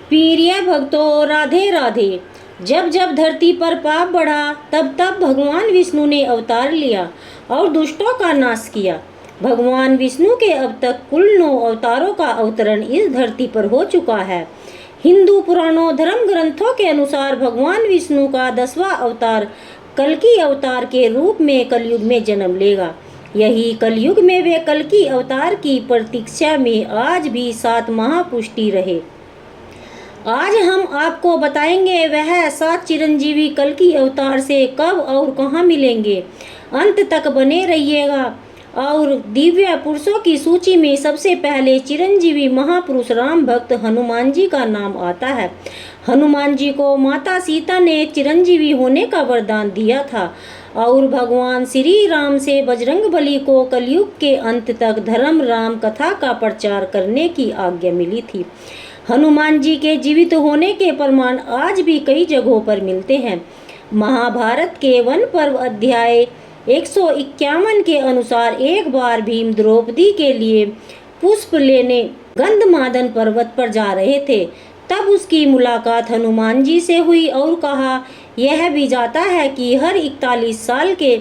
प्रिय भक्तों, राधे राधे। जब जब धरती पर पाप बढ़ा तब तब भगवान विष्णु ने अवतार लिया और दुष्टों का नाश किया। भगवान विष्णु के अब तक कुल 9 अवतारों का अवतरण इस धरती पर हो चुका है। हिंदू पुराणों धर्म ग्रंथों के अनुसार भगवान विष्णु का 10वां अवतार कल्कि अवतार के रूप में कलयुग में जन्म लेगा। यही कलयुग में वे कल्कि अवतार की प्रतीक्षा में आज भी 7 महापुष्टि रहे। आज हम आपको बताएंगे वह 7 चिरंजीवी कल्कि अवतार से कब और कहां मिलेंगे। अंत तक बने रहिएगा। और दिव्य पुरुषों की सूची में सबसे पहले चिरंजीवी महापुरुष राम भक्त हनुमान जी का नाम आता है। हनुमान जी को माता सीता ने चिरंजीवी होने का वरदान दिया था और भगवान श्री राम से बजरंगबली को कलयुग के अंत तक धर्म राम कथा का प्रचार करने की आज्ञा मिली थी। हनुमान जी के जीवित होने के प्रमाण आज भी कई जगहों पर मिलते हैं। महाभारत के वन पर्व अध्याय 151 के अनुसार एक बार भीम द्रौपदी के लिए पुष्प लेने गंधमादन पर्वत पर जा रहे थे। तब उसकी मुलाकात हनुमान जी से हुई और कहा, यह भी जाता है कि हर 41 साल के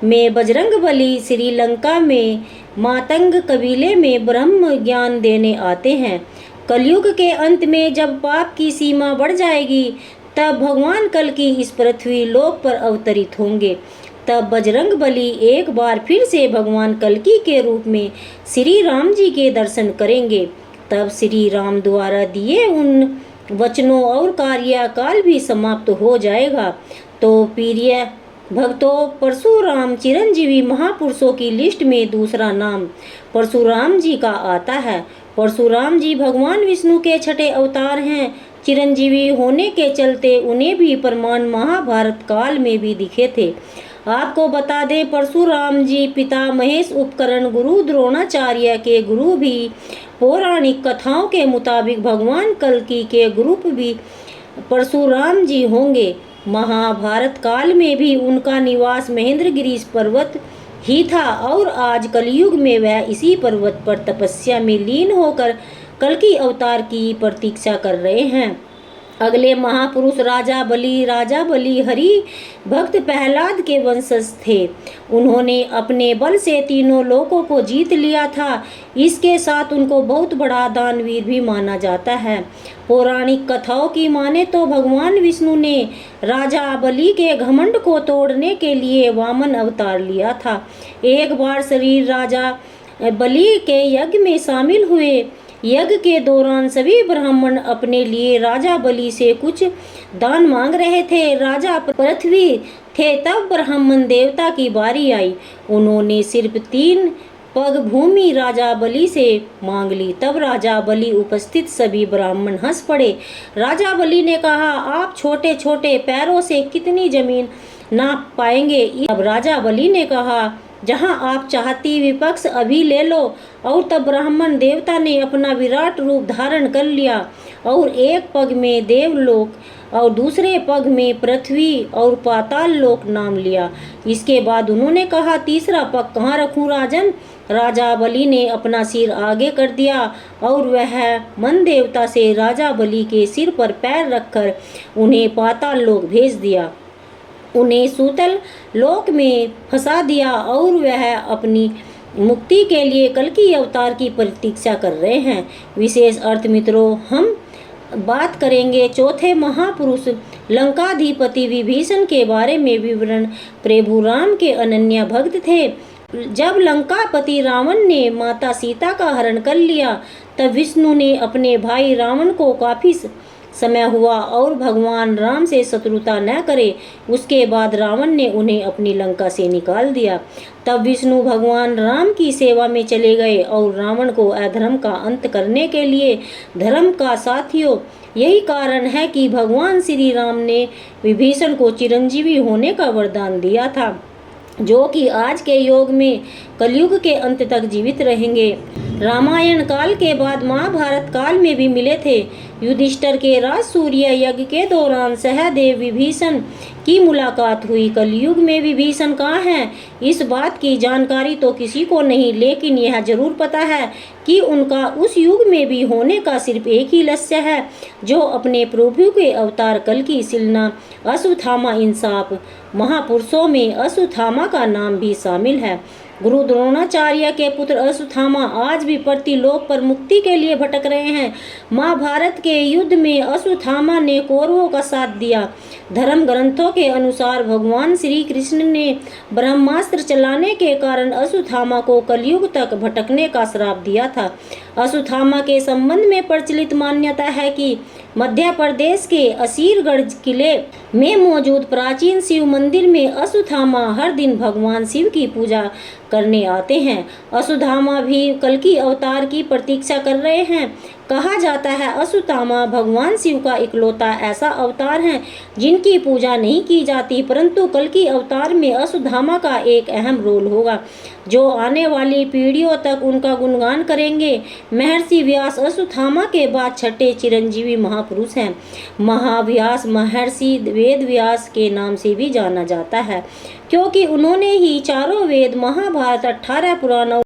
में बजरंगबली श्रीलंका में मातंग कबीले में ब्रह्म ज्ञान देने आते हैं। कलयुग के अंत में जब पाप की सीमा बढ़ जाएगी तब भगवान कल्कि इस पृथ्वी लोक पर अवतरित होंगे। तब बजरंगबली एक बार फिर से भगवान कल्कि के रूप में श्री राम जी के दर्शन करेंगे। तब श्री राम द्वारा दिए उन वचनों और कार्यकाल भी समाप्त हो जाएगा। तो प्रिय भक्तों, परशुराम चिरंजीवी महापुरुषों की लिस्ट में दूसरा नाम परशुराम जी का आता है। परशुराम जी भगवान विष्णु के 6ठे अवतार हैं। चिरंजीवी होने के चलते उन्हें भी प्रमाण महाभारत काल में भी दिखे थे। आपको बता दें, परशुराम जी पिता महेश उपकरण गुरु द्रोणाचार्य के गुरु भी। पौराणिक कथाओं के मुताबिक भगवान कल्कि के गुरु भी परशुराम जी होंगे। महाभारत काल में भी उनका निवास महेंद्रगिरी पर्वत ही था और आज कलयुग में वह इसी पर्वत पर तपस्या में लीन होकर कल्कि अवतार की प्रतीक्षा कर रहे हैं। अगले महापुरुष राजा बलि हरि भक्त प्रहलाद के वंशज थे। उन्होंने अपने बल से तीनों लोकों को जीत लिया था। इसके साथ उनको बहुत बड़ा दानवीर भी माना जाता है। पौराणिक कथाओं की माने तो भगवान विष्णु ने राजा बलि के घमंड को तोड़ने के लिए वामन अवतार लिया था। एक बार शरीर राजा बलि के यज्ञ में शामिल हुए। यज्ञ के दौरान सभी ब्राह्मण अपने लिए राजा बलि से कुछ दान मांग रहे थे। राजा पृथ्वी थे। तब ब्राह्मण देवता की बारी आई। उन्होंने सिर्फ 3 पग भूमि राजा बलि से मांग ली। तब राजा बलि उपस्थित सभी ब्राह्मण हंस पड़े। राजा बलि ने कहा, आप छोटे छोटे पैरों से कितनी जमीन नाप पाएंगे। अब राजा बलि ने कहा, जहां आप चाहती विपक्ष अभी ले लो। और तब ब्राह्मण देवता ने अपना विराट रूप धारण कर लिया और एक पग में देवलोक और दूसरे पग में पृथ्वी और पाताल लोक नाम लिया। इसके बाद उन्होंने कहा, तीसरा पग कहाँ रखूं राजन। राजा बलि ने अपना सिर आगे कर दिया और वह मन देवता से राजा बलि के सिर पर पैर रखकर उन्हें पाताल लोक भेज दिया। उन्हें सूतल लोक में फंसा दिया और वह अपनी मुक्ति के लिए कल्कि अवतार की प्रतीक्षा कर रहे हैं। विशेष अर्थ मित्रों, हम बात करेंगे चौथे महापुरुष लंकाधिपति विभीषण के बारे में। विवरण प्रभु राम के अनन्य भक्त थे। जब लंकापति रावण ने माता सीता का हरण कर लिया तब विष्णु ने अपने भाई रावण को काफी समय हुआ और भगवान राम से शत्रुता न करे। उसके बाद रावण ने उन्हें अपनी लंका से निकाल दिया। तब विष्णु भगवान राम की सेवा में चले गए और रावण को अधर्म का अंत करने के लिए धर्म का साथियों, यही कारण है कि भगवान श्री राम ने विभीषण को चिरंजीवी होने का वरदान दिया था, जो कि आज के युग में कलयुग के अंत तक जीवित रहेंगे। रामायण काल के बाद महाभारत काल में भी मिले थे। युधिष्ठिर के राज सूर्य यज्ञ के दौरान सहदेव विभीषण की मुलाकात हुई। कलयुग में विभीषण कहाँ हैं, इस बात की जानकारी तो किसी को नहीं, लेकिन यह जरूर पता है कि उनका उस युग में भी होने का सिर्फ एक ही लक्ष्य है, जो अपने प्रभु के अवतार कल की सिलना अश्वत्थामा इंसाफ। महापुरुषों में अश्वत्थामा का नाम भी शामिल है। गुरु द्रोणाचार्य के पुत्र अश्वत्थामा आज भी पृथ्वीलोक पर मुक्ति के लिए भटक रहे हैं। महाभारत के युद्ध में अश्वत्थामा ने कौरवों का साथ दिया। धर्म ग्रंथों के अनुसार भगवान श्री कृष्ण ने ब्रह्मास्त्र चलाने के कारण अश्वत्थामा को कलयुग तक भटकने का श्राप दिया था। अश्वत्थामा के संबंध में प्रचलित मान्यता है कि मध्य प्रदेश के असीरगढ़ किले में मौजूद प्राचीन शिव मंदिर में अश्वत्थामा हर दिन भगवान शिव की पूजा करने आते हैं। अश्वत्थामा भी कल की अवतार की प्रतीक्षा कर रहे हैं। कहा जाता है अश्वत्थामा भगवान शिव का इकलौता ऐसा अवतार है जिनकी पूजा नहीं की जाती, परंतु कल की अवतार में अश्वत्थामा का एक अहम रोल होगा, जो आने वाली पीढ़ियों तक उनका गुणगान करेंगे। महर्षि व्यास अश्वत्थामा के बाद छठे चिरंजीवी महापुरुष हैं। महाव्यास महर्षि वेद व्यास के नाम से भी जाना जाता है, क्योंकि उन्होंने ही चारों वेद, महाभारत, 18 पुराणों